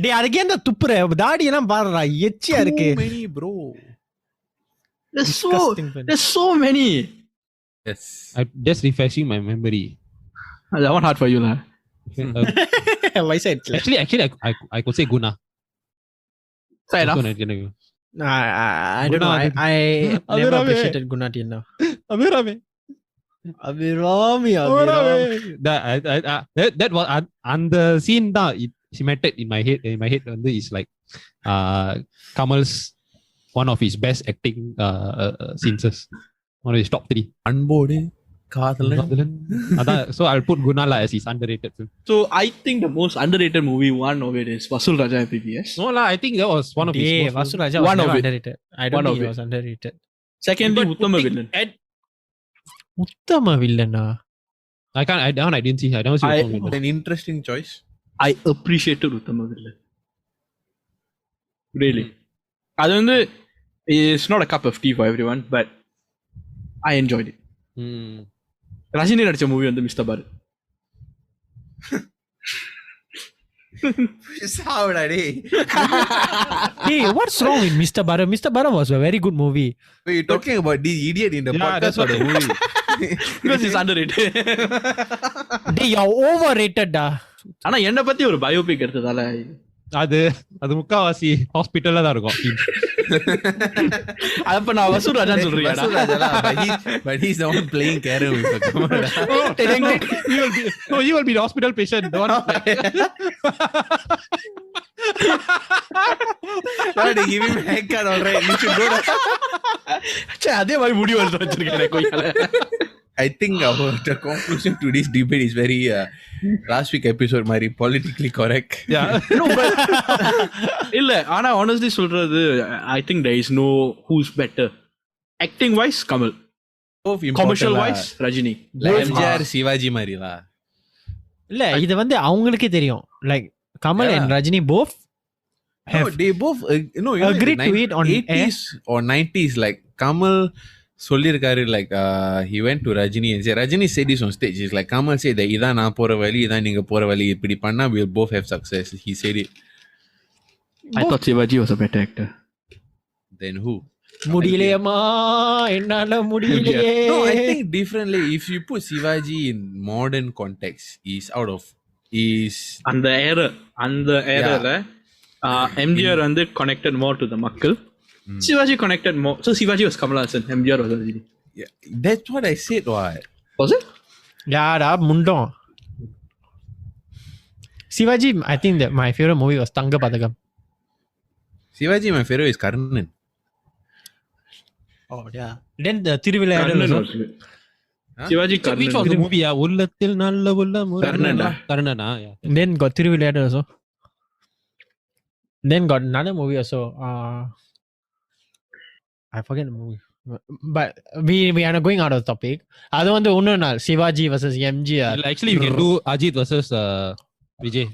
டேய் அதுக்கு ஏன்டா துப்புற? தாடி எல்லாம் பாருடா எச்சியா இருக்கு. Too many, bro. There's so many. Yes. I'm just refreshing my memory. That one hard for you lah. Why said? Actually, I could say Guna. Fair enough. I don't know. I never appreciated Guna till now. Abhirame. Abhirami. That was and the scene da it cemented in my head. In my head, and is like Kamal's one of his best acting scenes. One of his top 3. அன்போடு காதலன். So I'll put Gunala as his underrated film. So I think the most underrated movie, one of it is Vasul Raja MBBS. No lah, I think that was one of his most. Vasu Raja was One of never it. underrated. I don't One think of he it. was underrated. Secondly, Uttama Villain. Uttama villain. I didn't see. I never see. An interesting choice. I appreciated Uttama Villain. Really. அது வந்து it's not a cup of tea for everyone, but I enjoyed it. Rajini நடிச்ச movie வந்து mister பாரு. சாவுடா டேய். Hey, what's wrong with Mr. Bara? Mr. Bara was a very good movie. Wait, you talking about this idiot in the podcast or the movie? Because it's underrated. Hey, you're overrated da. ஆனா என்ன பத்தி ஒரு biopic எடுத்ததால அது முக்காவாசி ஹாஸ்பிட்டல்ல தான் இருக்கும். அப்ப நான் வசூல் ராஜா சொல்றேன். But he's the one playing Karen with the camera. You will be the hospital patient. The one. They give him haircut already. You should go to. அதே மாதிரி முடி வந்து வச்சிருக்கேன் கொய்யால. I think the conclusion to this debate is very last week episode மாதிரி politically correct. Yeah. No, but இல்ல ஆனா honestly சொல்றது I think there is no who's better. Acting wise Kamal. Commercial wise Rajini. MJR Shivaji மாதிரிலா. இல்ல இது வந்து அவங்களுக்கே தெரியும். Like Kamal and Rajini both have they both agreed to it on 80s or 90s. Like Kamal சொல்லிருக்காரு, like he went to Rajini and said, Rajini said this on stage. He's like, Kamal said that இதான் நான் போற வழி, இதான் நீங்க போற வழி, இப்படி பண்ணா we'll both have success. He said it. I thought Shivaji was a better actor. Then who? முடியலையம்மா என்னால முடியலையே. No, I think differently. If you put Shivaji in modern context, he's out of அந்த ஏரால MGR வந்து connected more to the மக்கள். Shivaji connected more. So Shivaji was Kamal Hassan, MGR was Rajini. Yeah, that's what I said. What was it? யாரா முண்டம். Shivaji, I think that my favorite movie was Tanga Padagam. Shivaji, my favorite is Karnan. Oh yeah. Then the Thiruvilayadal also. Shivaji Karnan. Which was the movie? உள்ளத்தில் நல்ல உள்ளம் கர்ணனா. Then got Thiruvilayadal also. Then got another movie also. I forget the movie. But we are not going out of the topic. அது வந்து இன்னொரு நாள் Shivaji versus MGR. Actually you can do Ajit versus Vijay.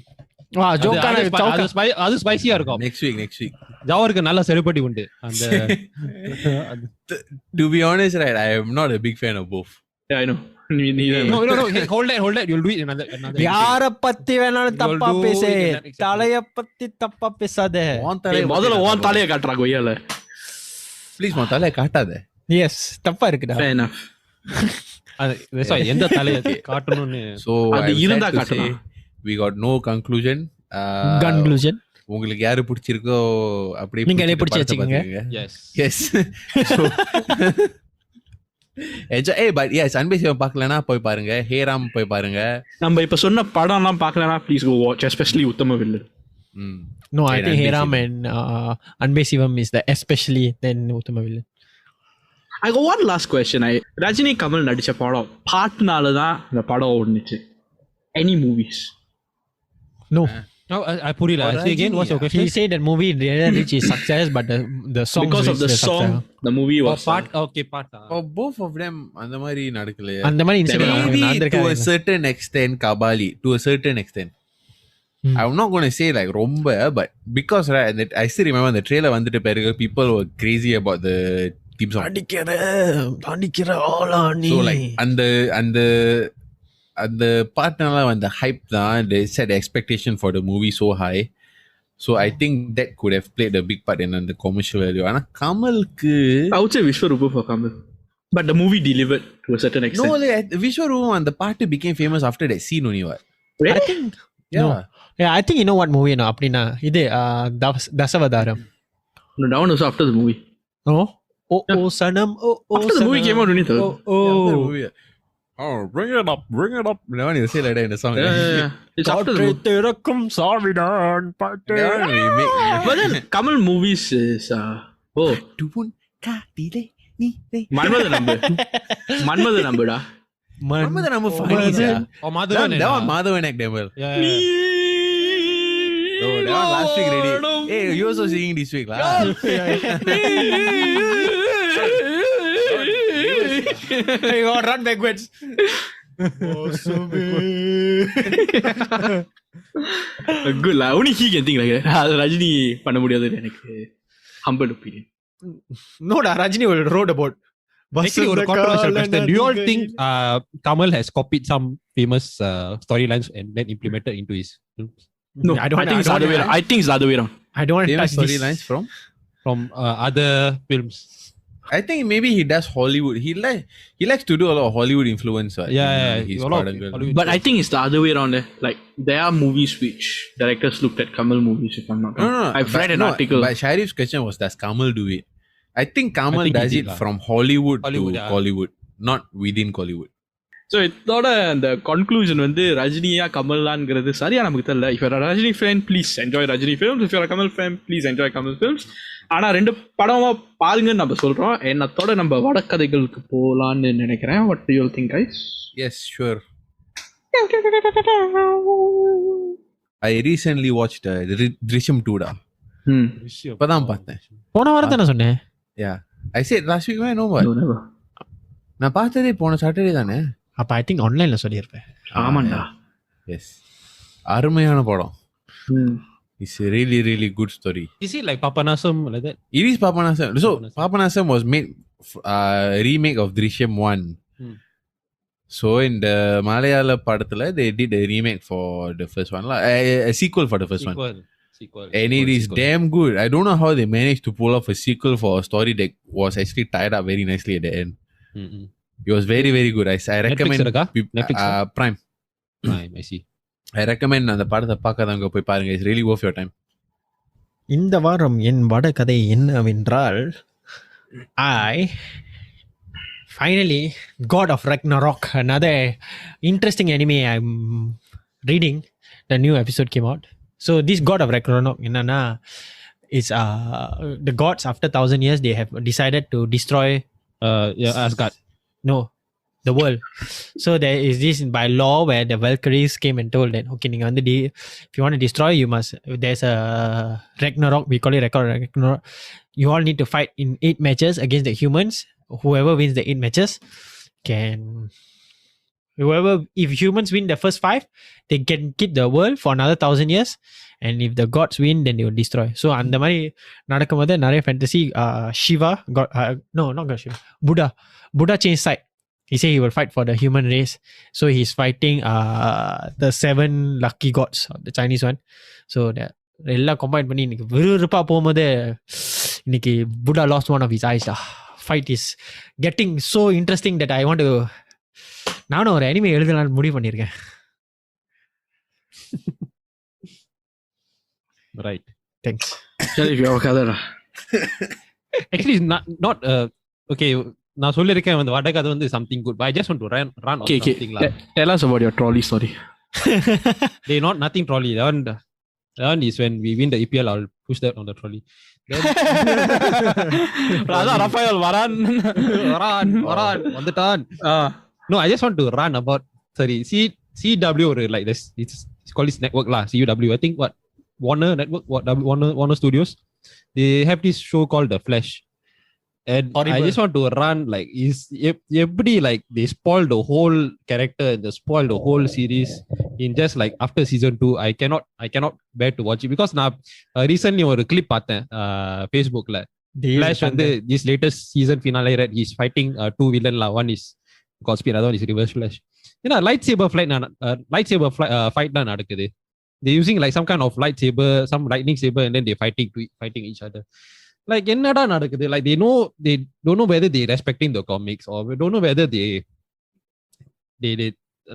அது ஸ்பைசியா இருக்கும். Next week. ஜாவருக்கு நல்ல celebrity உண்டு. அந்த To be honest, right, I am not a big fan of both. Yeah, I know. No. Hold that. You'll do it another. யார பத்தி வேணாலும் தப்பா பேசு. தலைய பத்தி தப்பா பேசாத. முதல்ல உன் தலைய காட்றா கொய்யால. Please உன் தலைய காட்டாத. Yes, தப்பா இருக்குடா. Fair enough. அது எந்த தலைய காட்டணும்னு. So அது இருந்தா காட்டணும். We got no conclusion. Conclusion. உங்களுக்கு யாரு பிடிச்சிருக்கோ அப்படியே நீங்க பிடிச்சு வச்சுக்கோங்க. Yes. So but yes, அன்பே சிவம் பார்க்கலனா போய் பாருங்க. ஹேராம் போய் பாருங்க. நம்ம இப்ப சொன்ன படம்லாம் பார்க்கலனா please go watch, especially உத்தம வில்லு. No, I think Heram and Anbe Sivam is the especially then Uttama Villain. I got one last question. Rajini Kamal நடிச்ச படம் பாட்டுனால தான் இந்த படம் ஓடுனுச்சு. Any movies? No. No, I put it. Say again, what's your question? He said that movie didn't reach its success, but the song because of the song, the movie was part. Okay, part. Both of them அந்த மாதிரி நடக்கலையா? அந்த மாதிரி incident to a certain extent Kabali, to a certain extent. I'm not going to say like romba, but because right, I still remember the trailer வந்துட்ட பிறகு people were crazy about the theme song. பாண்டிக்கிற ஆளானி. So like அந்த பாட்டுனால வந்த hype தான், they set the expectation for the movie so high. So I think that could have played a big part in the commercial value. ஆனா கமலுக்கு I would say Vishwarupa for Kamal, but the movie delivered to a certain extent. No, like Vishwarupa and the party became famous after that scene only. What? Really? I think yeah, I think you know what movie no அப்படினா இது Dasavatharam. No, that one was after the movie. Oh, Oh, oh, Sanam. Oh, oh, After the movie Sanam. came out, only third. Oh, bring it up. No one you say like that in the song. Yeah. It's after the movie. திறக்கும் சாவிதான் பாட்டு. But then Kamal movies is Manmatha நம்புடா. Remember the number funny, sir? Oh, Madhavan. That one Madhavan act devil. Yeah. Oh, that one last week ready. Hey, you also singing this week, lah. You gotta run backwards. Good lah. Only he can think like that. அது ரஜினி பண்ண முடியாது எனக்கு humble opinion. No, Rajini will wrote about. Actually, ஒரு controversial question. Do you all think Kamal has copied some famous storylines and then implemented into his films? No, I think it's the other way around. I think it's the other way around. I don't want to Famous touch this. storylines From other films. I think maybe he does Hollywood. He likes to do a lot of Hollywood influence. He's a lot of Padagal. Hollywood But I think it's the other way around. Like there are movies which directors looked at Kamal movies. If I'm not wrong, I've read an article. But Sharif's question was, does Kamal do it? I think Kamal think he does did it lah. from Hollywood to yeah. Collywood, not within Collywood. So இதோட அந்த conclusion வந்து ரஜினியா கமல்லாங்கிறது சரியா நமக்கு தெரியல. If you're a Rajini fan, please enjoy Rajini films. If you're a Kamal fan, please enjoy Kamal films. ஆனா ரெண்டு படமா பாருங்கன்னு நம்ம சொல்றோம். என்னத்தோட நம்ம வடக்கதைகளுக்கு போலான்னு நினைக்கிறேன். What do you all think, guys? Yes, sure. I recently watched Drishyam 2 da. இப்பதான் பார்த்தேன். போன வாரம் தானே சொன்னேன். Yeah. I said last week, no what? No, never. நான் பார்த்ததே போன சாட்டர்டே தானே. அப்ப ஐ திங்க் ஆன்லைன்ல சொல்லியிருப்பேன். ஆமாண்டா. Yes. அருமையான படம். It's a really, really good story. Is it like Papanasam like that? It is Papanasam. So Papanasam was made remake of Drishyam 1. So in the Malayala padathula, they did a remake for the first one, a sequel for the first one. And it is damn good. I don't know how they managed to pull off a sequel for a story that was actually tied up very nicely at the end. It was very, very good. I recommend Netflix Prime. I see. I recommend அந்த படத்தை பார்க்காதவங்க போய் பாருங்க. It's really worth your time. இந்த வாரம் என் வடகதை என்னவென்றால் finally God of Ragnarok, another interesting anime I'm reading. The new episode came out. So this God of Ragnarok என்னன்னா is the gods after 1,000 years they have decided to destroy Asgard. No, the world. So there is this by law where the Valkyries came and told that okay, நீங்க வந்து if you want to destroy, you must, there's a Ragnarok, we call it Ragnarok. You all need to fight in 8 matches against the humans. Whoever wins the 8 matches can, if humans win the first 5, they can keep the world for another 1,000 years. And if the gods win, then they will destroy. So அந்த மாதிரி நடக்கும்போது நிறைய fantasy. Shiva God, no, not God, Shiva, Buddha changed side. He said he will fight for the human race. So he's fighting the 7 lucky gods, the Chinese one. So எல்லாம் combine பண்ணி இன்னைக்கு விறுவிறுப்பா போகும்போது இன்னைக்கு Buddha lost one of his eyes. Fight is getting so interesting that I want to, நானும் ஒரு anime எழுதலாம்னு முடிவு பண்ணியிருக்கேன். Right. Thanks. Sharif, your கதைடா. Actually it's not okay, நான் சொல்லிருக்கேன் வந்து வடகதை வந்து something good, but I just want to run on something lah. Tell us about your trolley story. They not nothing trolley. That one is when we win the EPL, I'll push that on the trolley. Raja Rafael varan வந்துட்டான். No, I just want to run about CW or like this. It's called this network lah. CW. I think what Warner Network, Warner Studios. They have this show called The Flash. And horrible. I just want to run like is everybody like they spoil the whole character and they spoil the whole series in just like after season 2. I cannot bear to watch it because now recently ஒரு clip பார்த்தேன் Facebook la Flash வந்து this latest season finale right, he's fighting 2 villain la. One is Godspeed, other one is Reverse Flash. Lightsaber fight தான் நடக்குது. They're using like some kind of lightsaber, some lightning saber, and then they're fighting each other. Like என்னடா நடக்குது? Like they don't know whether they respecting the comics or they don't know whether they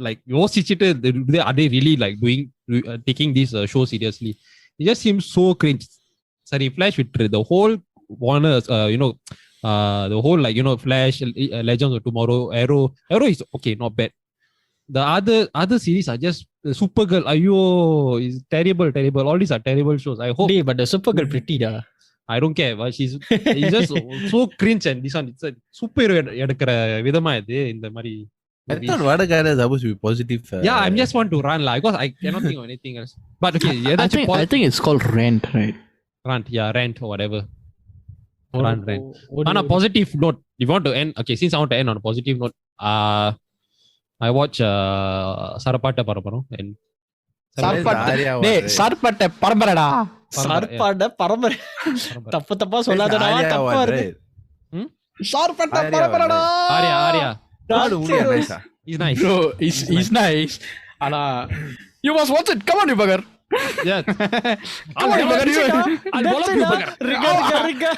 like யோசிச்சிட்டு are they really like doing taking this show seriously? It just seems so cringe. Sorry, Flash with the whole Warner The whole like Flash, Legends of Tomorrow, Arrow is okay, not bad. The other series are just Supergirl. Ayo, is terrible. All these are terrible shows. I hope. But the Supergirl pretty da. I don't care. But it's just so cringe, and this one it's a super எடுக்கிற விதமா இது இந்த மாதிரி. I thought Vadagara is supposed to be positive. Yeah, I'm just want to run like because I cannot think of anything else. But okay, I think it's called Rant, right? Rant or whatever. Rant. On a positive note, if you want to end, okay, since I want to end on a positive note, I watch Sarapata Paraparam and Sarpatta பரம்பரடா. சார்பாட பரம்பரை. தப்பா சொல்லாதடா, தப்பா இருக்கு. Sarpatta பரம்பரடா. Arya. He's nice. Bro, he's nice. Ana, you must watch it. Come on, you bugger. Yeah. Come on, you bugger. I'll wall up you bugger. Riga.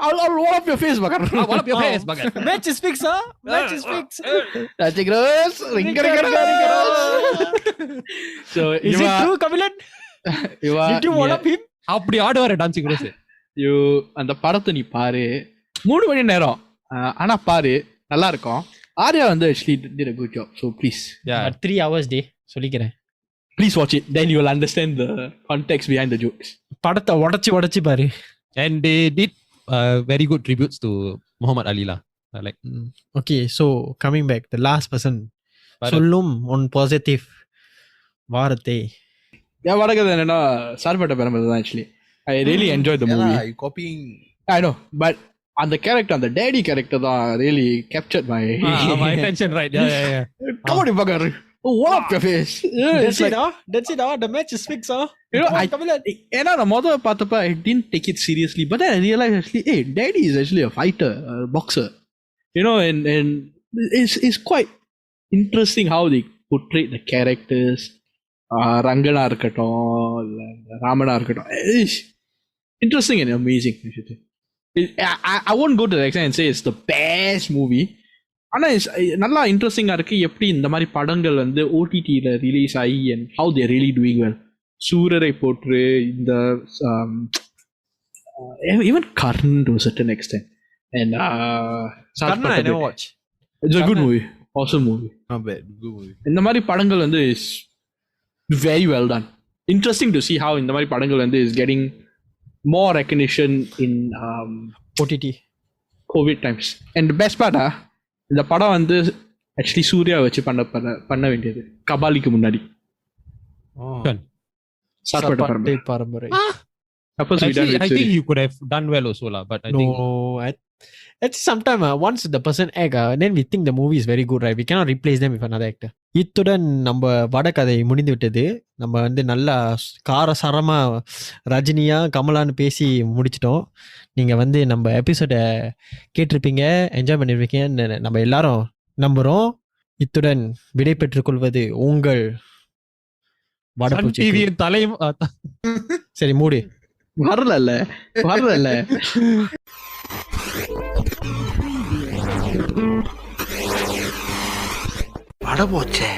I'll wall up your face, bugger. I'll wall up your face, bugger. Match is fixed, huh? Match is fixed. Rajigros. Riga. So, is it true, Kamilan? Did you wall up him? அப்படி ஆடுவாரு dancing rose. You அந்த படத்தை நீ பாரு. 3 மணி நேரம். ஆனா பாரு, நல்லா இருக்கும். Arya வந்து actually did a good job. So please. Yeah. But 3 hours day சொல்லிக்கிறேன். Please watch it. Then you will understand the context behind the jokes. படத்தை உடைச்சு பாரு. And they did very good tributes to Muhammad Ali lah. Like Okay, so coming back, the last person. சொல்லும் on positive வார்த்தை. Yeah, வடக்கது என்னன்னா சார்பட்ட பரம்பரை தான் actually. I really enjoyed the movie. You copying. I know, but அந்த character, அந்த daddy character தான் really captured my attention, right? Yeah. Come on, you bugger. What up your face? That's it. The match is fixed, huh? ஏன்னா நான் முதல்ல பார்த்தப்ப I didn't take it seriously, but then I realized actually, hey, daddy is actually a fighter, a boxer. And it's quite interesting how they portray the characters. ரங்கனா இருக்கட்டும், ராமனா இருக்கட்டும், interesting and amazing. I won't go to the extent and say it's the best movie. ஆனா நல்லா இன்ட்ரெஸ்டிங்கா இருக்கு எப்படி இந்த மாதிரி படங்கள் வந்து ஓடிடியில ரிலீஸ் ஆகி and how they're really doing well. சூரரை போற்று, இந்த even Karn to a certain extent, and Kanna I never watch. It's a good movie, awesome movie, Not bad, good movie. இந்த மாதிரி படங்கள் வந்து is very well done. Interesting to see how இந்த மாதிரி படங்கள் வந்து is getting more recognition in OTT COVID times. And the best part, இந்த படம் வந்து actually சூர்யா வச்சு பண்ண வேண்டியது கபாலிக்கு முன்னாடி. சார்பட்ட பரம்பரை. Actually, I think you could have done well also lah, but I think sometimes once the person act, then we think the movie is very good, right? We cannot replace them with another actor. இத்துடன் நம்ம வடகதை முடிந்து விட்டது. நம்ம வந்து நல்லா காரசாரமா ரஜினியா கமலான்னு பேசி முடிச்சிட்டோம். நீங்கள் வந்து நம்ம எபிசோடை கேட்டிருப்பீங்க, என்ஜாய் பண்ணியிருப்பீங்கன்னு நம்ம எல்லாரும் நம்புகிறோம். இத்துடன் விடை பெற்றுக் கொள்வது உங்கள் வடபூச்சி தலை. சரி மூடு. வரல வடபோச்சே.